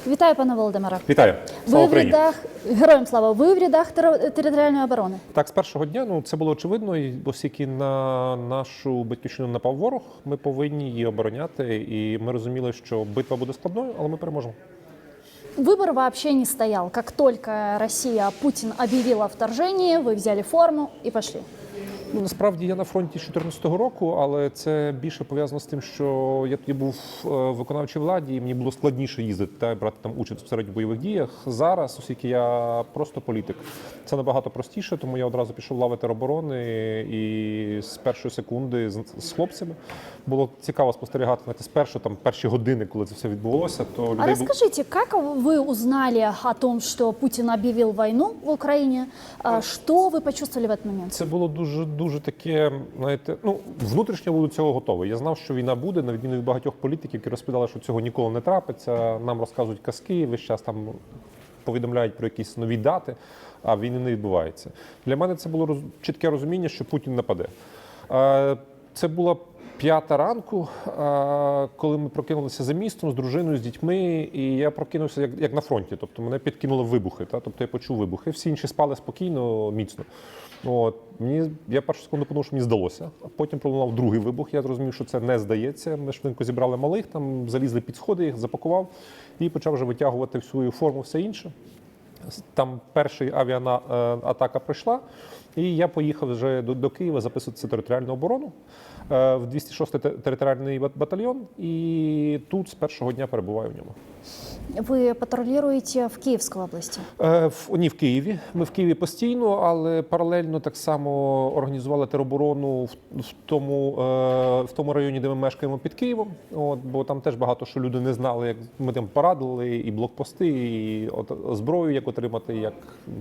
Вітаю, пане Володимире. Вітаю. Слава Україні. Героям слава. Ви в рядах територіальної оборони? Так, з першого дня, це було очевидно, оскільки на нашу батьківщину напав ворог, ми повинні її обороняти, і ми розуміли, що битва буде складною, але ми переможемо. Выбор вообще не стоял. Как только Россия, Путин объявила о вторжении, вы взяли форму и пошли. Насправді я на фронті з 2014 року, але це більше пов'язано з тим, що я тоді був в виконавчій владі, і мені було складніше їздити та брати там участь безпосередньо в бойових діях. Зараз, оскільки я просто політик, це набагато простіше, тому я одразу пішов в лави тероборони і з першої секунди з хлопцями було цікаво спостерігати перші години, коли це все відбулося. А расскажите, как вы узнали о том, что Путин объявил войну в Украине? Что вы почувствовали в этот момент? Це було дуже таке, знаєте, внутрішньо був до цього готовий. Я знав, що війна буде, на відміну від багатьох політиків, які розповідали, що цього ніколи не трапиться. Нам розказують казки, весь час там повідомляють про якісь нові дати, а війни не відбувається. Для мене це було чітке розуміння, що Путін нападе. Це була 5 ранку, коли ми прокинулися за містом з дружиною, з дітьми, і я прокинувся як на фронті, тобто мене підкинули вибухи, тобто я почув вибухи, всі інші спали спокійно, міцно. Я першу секунду подумав, що мені здалося, а потім пролунав другий вибух, я зрозумів, що це не здається, ми швидко зібрали малих, там залізли під сходи, їх запакував і почав вже витягувати в свою форму все інше. Там перша авіаатака пройшла, і я поїхав вже до Києва записуватися територіальну оборону в 206-й територіальний батальйон, і тут з першого дня перебуваю в ньому. Ви патрулюєте в Київській області? Ні, в Києві. Ми в Києві постійно, але паралельно так само організували тероборону в тому районі, де ми мешкаємо під Києвом. Бо там теж багато що люди не знали, як ми там порадили, і блокпости, і зброю, як отримати, як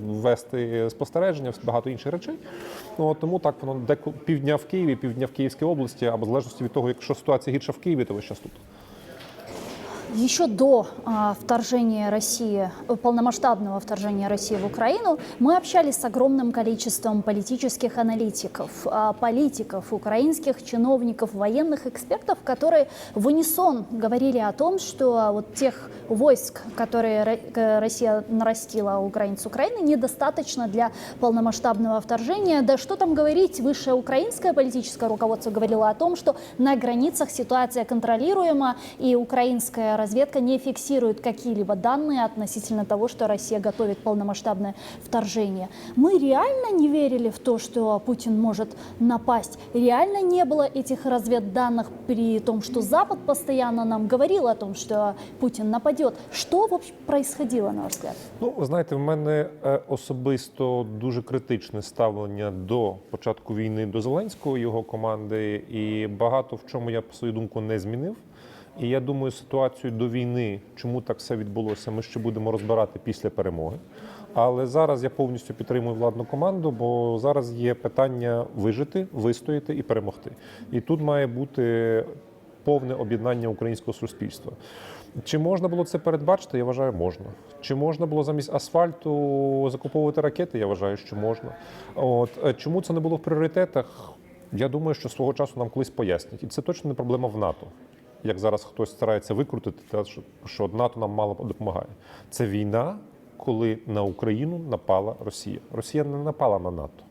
ввести спостереження, багато інших речей. Тому так воно півдня в Києві, півдня в Київській області, або в залежності від того, якщо ситуація гірша в Києві, то ви зараз тут. Еще до вторжения России, полномасштабного вторжения России в Украину, мы общались с огромным количеством политических аналитиков, политиков, украинских чиновников, военных экспертов, которые в унисон говорили о том, что вот тех войск, которые Россия нарастила у границ Украины, недостаточно для полномасштабного вторжения. Да что там говорить, высшее украинское политическое руководство говорило о том, что на границах ситуация контролируема, и украинская разведка не фиксирует какие-либо данные относительно того, что Россия готовит полномасштабное вторжение. Мы реально не верили в то, что Путин может напасть. Реально не было этих разведданных при том, что Запад постоянно нам говорил о том, что Путин нападет. Что вообще происходило, на ваш взгляд? Ви знаєте, в мене особисто дуже критичне ставлення до початку війни до Зеленського, його команди, і багато в чому я, по свою думку, не змінив. І я думаю, ситуацію до війни, чому так все відбулося, ми ще будемо розбирати після перемоги. Але зараз я повністю підтримую владну команду, бо зараз є питання вижити, вистояти і перемогти. І тут має бути повне об'єднання українського суспільства. Чи можна було це передбачити? Я вважаю, можна. Чи можна було замість асфальту закуповувати ракети? Я вважаю, що можна. Чому це не було в пріоритетах? Я думаю, що свого часу нам колись пояснять. І це точно не проблема в НАТО. Як зараз хтось старається викрутити, що НАТО нам мало допомагає. Це війна, коли на Україну напала Росія. Росія не напала на НАТО.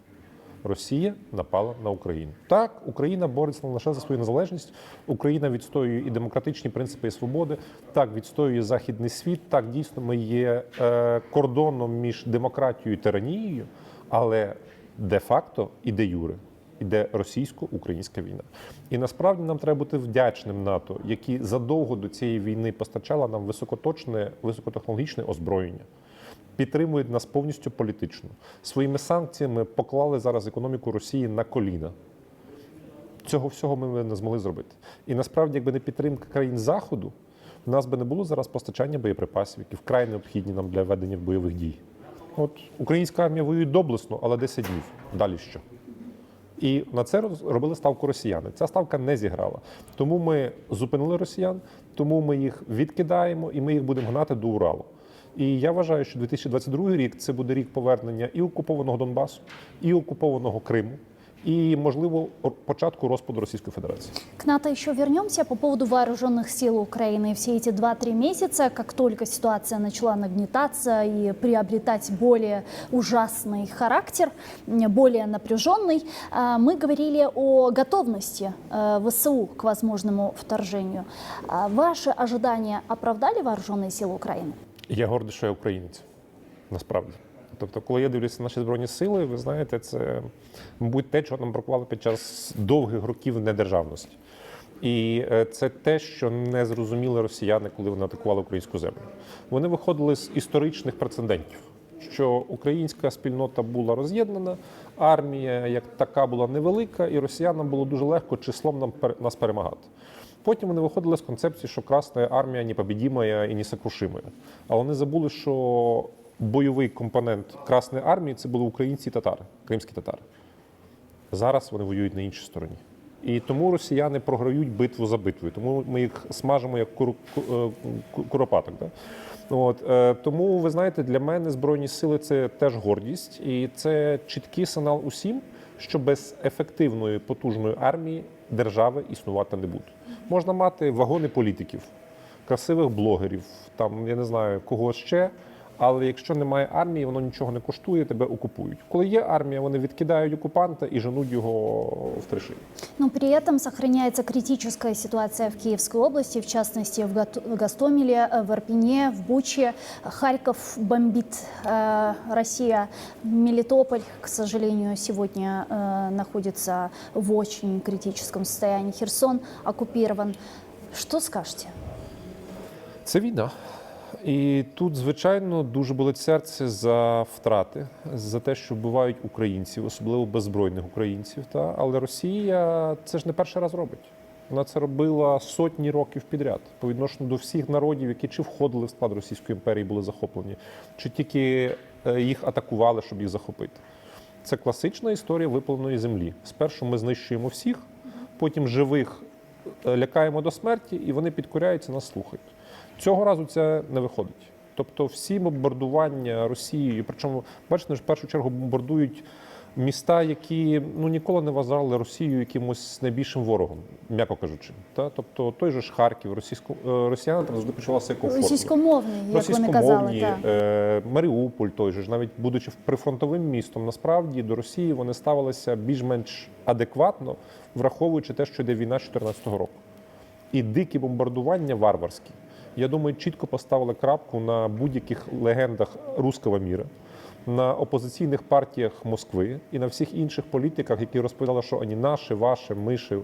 Росія напала на Україну. Так, Україна бореться не лише за свою незалежність, Україна відстоює і демократичні принципи і свободи, так, відстоює західний світ, так, дійсно, ми є кордоном між демократією і тиранією, але де-факто і де-юре іде російсько-українська війна. І насправді нам треба бути вдячним НАТО, які задовго до цієї війни постачала нам високоточне, високотехнологічне озброєння. Підтримують нас повністю політично. Своїми санкціями поклали зараз економіку Росії на коліна. Цього всього ми не змогли зробити. І насправді, якби не підтримка країн Заходу, в нас би не було зараз постачання боєприпасів, які вкрай необхідні нам для ведення бойових дій. Українська армія воює доблесно, але 10 днів. Далі що? І на це робили ставку росіяни. Ця ставка не зіграла. Тому ми зупинили росіян, тому ми їх відкидаємо і ми їх будемо гнати до Уралу. І я вважаю, що 2022 рік – це буде рік повернення і окупованого Донбасу, і окупованого Криму, і, можливо, початку розпаду Російської Федерації. К НАТО еще вернемся по поводу вооруженных сил Украины. Все эти 2-3 месяца, как только ситуация начала нагнетаться и приобретать более ужасный характер, более напряженный, мы говорили о готовности ВСУ к возможному вторжению. Ваши ожидания оправдали вооруженные силы Украины? Я гордий, що я українець, насправді. Тобто, коли я дивлюся на наші Збройні Сили, ви знаєте, це, мабуть, те, чого нам бракувало під час довгих років недержавності. І це те, що не зрозуміли росіяни, коли вони атакували українську землю. Вони виходили з історичних прецедентів, що українська спільнота була роз'єднана, армія як така була невелика, і росіянам було дуже легко числом нас перемагати. Потім вони виходили з концепції, що Красна армія непобідімая і несокрушимая. А вони забули, що бойовий компонент Красної армії – це були українці і татари, кримські татари. Зараз вони воюють на іншій стороні. І тому росіяни програють битву за битвою. Тому ми їх смажимо як куропаток. Да? От, тому, ви знаєте, для мене Збройні Сили – це теж гордість. І це чіткий сигнал усім, що без ефективної, потужної армії держави існувати не буде. Можна мати вагони політиків, красивих блогерів, там, я не знаю, кого ще, але якщо немає армії, воно нічого не коштує, тебе окупують. Коли є армія, вони відкидають окупанта і женуть його в триши. Но при этом сохраняется критическая ситуация в Киевской области, в частности в Гостомеле, в Ирпене, в Буче. Харьков бомбит Россия. Мелитополь, к сожалению, сегодня находится в очень критическом состоянии. Херсон оккупирован. Что скажете? Це війна. І тут, звичайно, дуже болить серце за втрати, за те, що вбивають українців, особливо беззбройних українців. Але Росія це ж не перший раз робить. Вона це робила сотні років підряд по відношенню до всіх народів, які чи входили в склад Російської імперії, були захоплені, чи тільки їх атакували, щоб їх захопити. Це класична історія випаленої землі. Спершу ми знищуємо всіх, потім живих лякаємо до смерті, і вони підкоряються, нас слухають. Цього разу це не виходить. Тобто всі бомбардування Росією, причому, бачите, в першу чергу бомбардують міста, які ніколи не вважали Росію якимось найбільшим ворогом, м'яко кажучи. Тобто той же ж Харків, росіяни там завжди почувалися комфортно. Російськомовний, як вони казали. Маріуполь той же ж, навіть будучи прифронтовим містом, насправді до Росії вони ставилися більш-менш адекватно, враховуючи те, що йде війна 2014 року. І дикі бомбардування варварські. Я думаю, чітко поставили крапку на будь-яких легендах руського міра, на опозиційних партіях Москви і на всіх інших політиках, які розповідали, що ані наші, ваші, миші,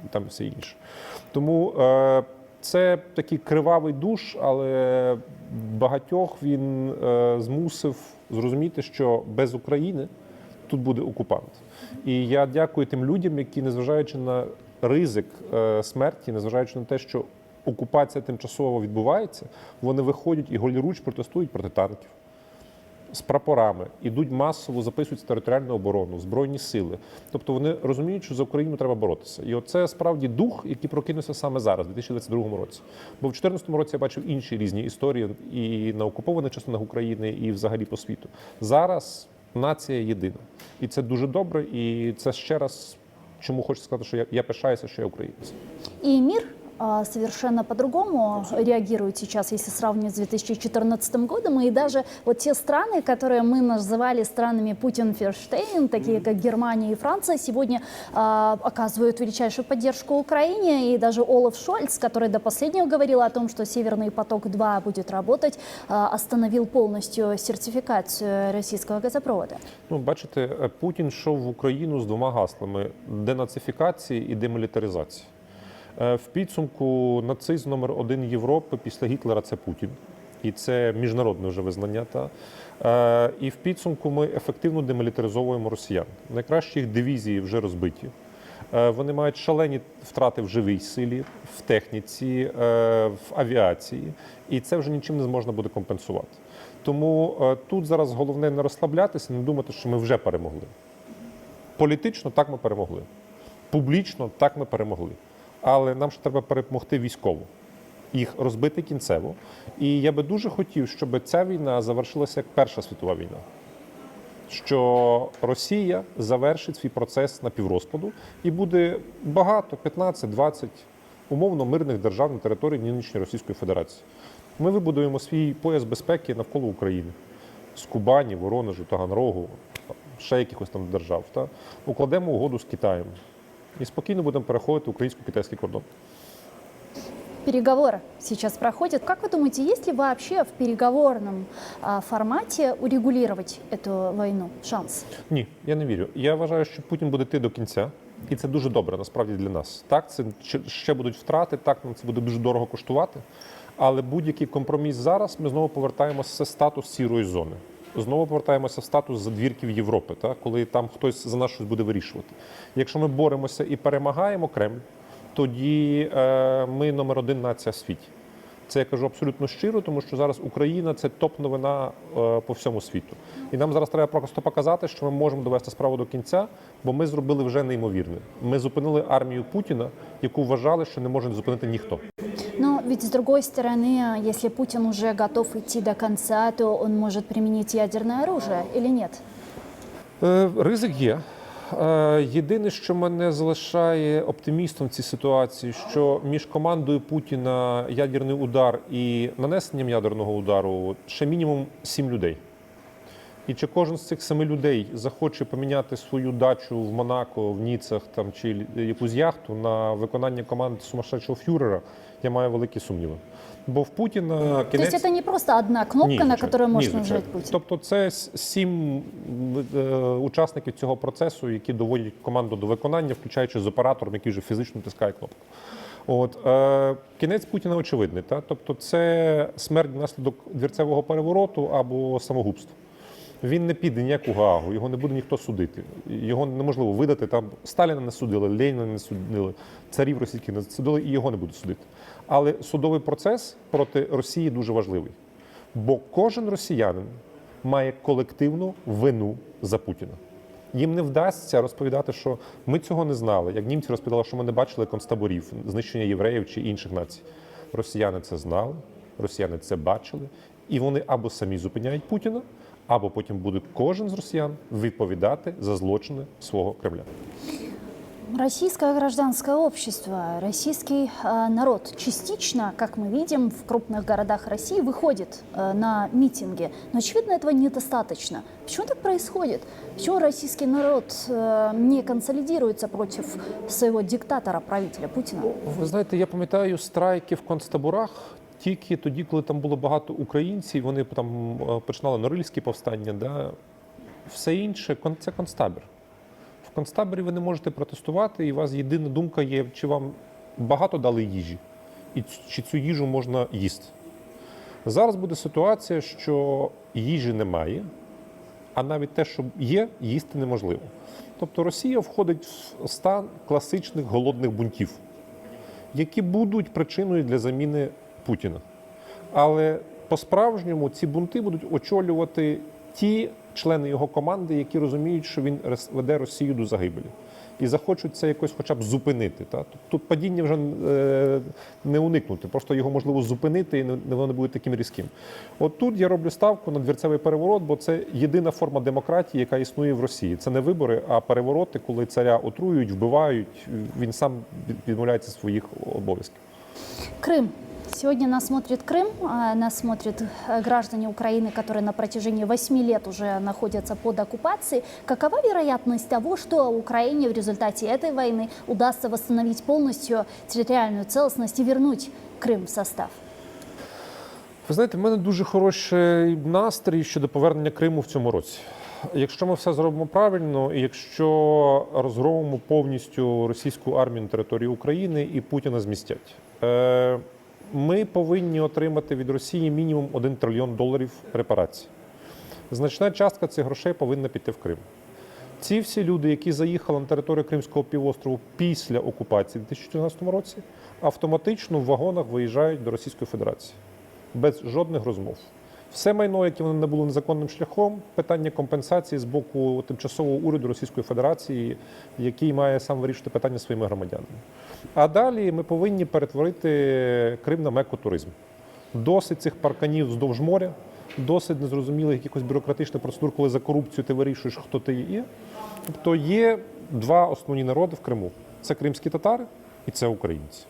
там все інше. Тому це такий кривавий душ, але багатьох він змусив зрозуміти, що без України тут буде окупант. І я дякую тим людям, які, незважаючи на ризик смерті, незважаючи на те, що окупація тимчасово відбувається, вони виходять і голіруч протестують проти танків з прапорами, ідуть масово, записують територіальну оборону, Збройні сили. Тобто вони розуміють, що за Україну треба боротися. І оце справді дух, який прокинувся саме зараз, у 2022 році. Бо в 2014 році я бачив інші різні історії і на окупованих частинах України, і взагалі по світу. Зараз нація єдина. І це дуже добре, і це ще раз, чому хочу сказати, що я пишаюся, що я українець. І мир совершенно по-другому реагирует сейчас, если сравнивать с 2014 годом. И даже вот те страны, которые мы называли странами Путин-Ферштейн, такие как Германия и Франция, сегодня оказывают величайшую поддержку Украине. И даже Олаф Шольц, который до последнего говорил о том, что «Северный поток-2» будет работать, остановил полностью сертификацию российского газопровода. Бачите, Путін йшов в Україну з двома гаслами – денацифікації і демілітаризації. В підсумку нацизм номер 1 Європи після Гітлера – це Путін. І це міжнародне вже визнання. І в підсумку ми ефективно демілітаризовуємо росіян. Найкращі їх дивізії вже розбиті. Вони мають шалені втрати в живій силі, в техніці, в авіації. І це вже нічим не можна буде компенсувати. Тому тут зараз головне не розслаблятися, не думати, що ми вже перемогли. Політично так ми перемогли. Публічно так ми перемогли. Але нам ще треба перемогти військово, їх розбити кінцево. І я би дуже хотів, щоб ця війна завершилася як Перша світова війна. що Росія завершить свій процес напіврозпаду і буде багато, 15-20 умовно мирних держав на території нинішньої Російської Федерації. Ми вибудуємо свій пояс безпеки навколо України. З Кубані, Воронежу, Таганрогу, ще якихось там держав. Укладемо угоду з Китаєм. І спокійно будемо переходити українсько-китайський кордон. Переговоры сейчас проходят. Как вы думаете, есть ли вообще в переговорном формате урегулировать эту войну шанс? Ні, я не вірю. Я вважаю, що Путін буде йти до кінця. І це дуже добре, насправді, для нас. Так, це ще будуть втрати, так, нам це буде дуже дорого коштувати. Але будь-який компроміс зараз, ми знову повертаємося в статус сірої зони. Знову повертаємося в статус задвірків Європи, так, коли там хтось за нас щось буде вирішувати. Якщо ми боремося і перемагаємо Кремль, тоді ми номер один нація в світі. Це я кажу абсолютно щиро, тому що зараз Україна – це топ-новина по всьому світу. І нам зараз треба просто показати, що ми можемо довести справу до кінця, бо ми зробили вже неймовірне. Ми зупинили армію Путіна, яку вважали, що не може зупинити ніхто. Но ведь с другой стороны, если Путин уже готов идти до конца, то он может применить ядерное оружие или нет? Ризик є. Єдине, що мене залишає оптимістом в цій ситуації, що між командою Путіна ядерний удар і нанесенням ядерного удару ще мінімум 7 людей. І чи кожен з цих 7 людей захоче поміняти свою дачу в Монако, в Ніцах там, чи якусь яхту на виконання команд сумасшедшого фюрера, я маю великі сумніви. Бо в Путіна кінець... То есть это не просто одна кнопка, на которую может нажать Путин? Тобто це 7 учасників цього процесу, які доводять команду до виконання, включаючи з оператором, який вже фізично тискає кнопку. Кінець Путіна очевидний. Тобто це смерть внаслідок двірцевого перевороту або самогубство. Він не піде ніяку Гаагу, його не буде ніхто судити. Його неможливо видати. Там Сталіна не судили, Леніна не судили, царів російських не судили, і його не будуть судити. Але судовий процес проти Росії дуже важливий. Бо кожен росіянин має колективну вину за Путіна. Їм не вдасться розповідати, що ми цього не знали. Як німці розповідали, що ми не бачили концтаборів, знищення євреїв чи інших націй. Росіяни це знали, росіяни це бачили. І вони або самі зупиняють Путіна, або потім буде кожен з росіян відповідати за злочини свого Кремля. Российское гражданское общество, российский народ частично, как мы видим, в крупных городах России выходит на митинги. Но, очевидно, этого недостаточно. Почему так происходит? Почему российский народ не консолидируется против своего диктатора, правителя Путина? Ви знаєте, я пам'ятаю страйки в концтаборах тільки тоді, коли там було багато українців, вони там починали норильські повстання. Да? Все інше – це концтабір. В концтаборі ви не можете протестувати, і у вас єдина думка є, чи вам багато дали їжі, і чи цю їжу можна їсти. Зараз буде ситуація, що їжі немає, а навіть те, що є, їсти неможливо. Тобто Росія входить в стан класичних голодних бунтів, які будуть причиною для заміни Путіна. Але по-справжньому ці бунти будуть очолювати ті члени його команди, які розуміють, що він веде Росію до загибелі. І захочуть це якось хоча б зупинити. Тут падіння вже не уникнути, просто його можливо зупинити, і воно не буде таким різким. От тут я роблю ставку на двірцевий переворот, бо це єдина форма демократії, яка існує в Росії. Це не вибори, а перевороти, коли царя отруюють, вбивають, він сам відмовляється від своїх обов'язків. Крым. Сегодня нас смотрит Крым, нас смотрят граждане Украины, которые на протяжении 8 лет уже находятся под оккупацией. Какова вероятность того, что Украине в результате этой войны удастся восстановить полностью территориальную целостность и вернуть Крым в состав? Ви знаєте, в мене дуже хороший настрій щодо повернення Криму в цьому році. Якщо ми все зробимо правильно, і якщо розгромимо повністю російську армію на території України і Путіна змістять, ми повинні отримати від Росії мінімум $1 трильйон репарацій. Значна частка цих грошей повинна піти в Крим. Ці всі люди, які заїхали на територію Кримського півострову після окупації в 2014 році, автоматично в вагонах виїжджають до Російської Федерації. Без жодних розмов. Все майно, яке вони набули незаконним шляхом, питання компенсації з боку тимчасового уряду Російської Федерації, який має сам вирішити питання своїми громадянами. А далі ми повинні перетворити Крим на мекку туризму. Досить цих парканів вздовж моря, досить незрозумілих якихось бюрократичних процедур, коли за корупцію ти вирішуєш, хто ти є. Тобто є два основні народи в Криму: це кримські татари і це українці.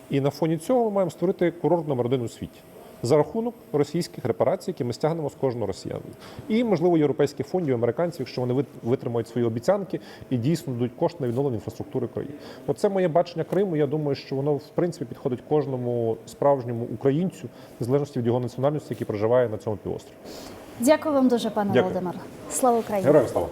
І на фоні цього ми маємо створити курорт номер 1 у світі за рахунок російських репарацій, які ми стягнемо з кожного росіянина. І, можливо, європейських фондів, американців, якщо вони витримають свої обіцянки і дійсно дадуть кошти на відновлення інфраструктури країни. Оце моє бачення Криму. Я думаю, що воно, в принципі, підходить кожному справжньому українцю, незалежно від його національності, який проживає на цьому півострові. Дякую вам дуже, пане Дякую. Володимире. Слава Україні! Героям слава!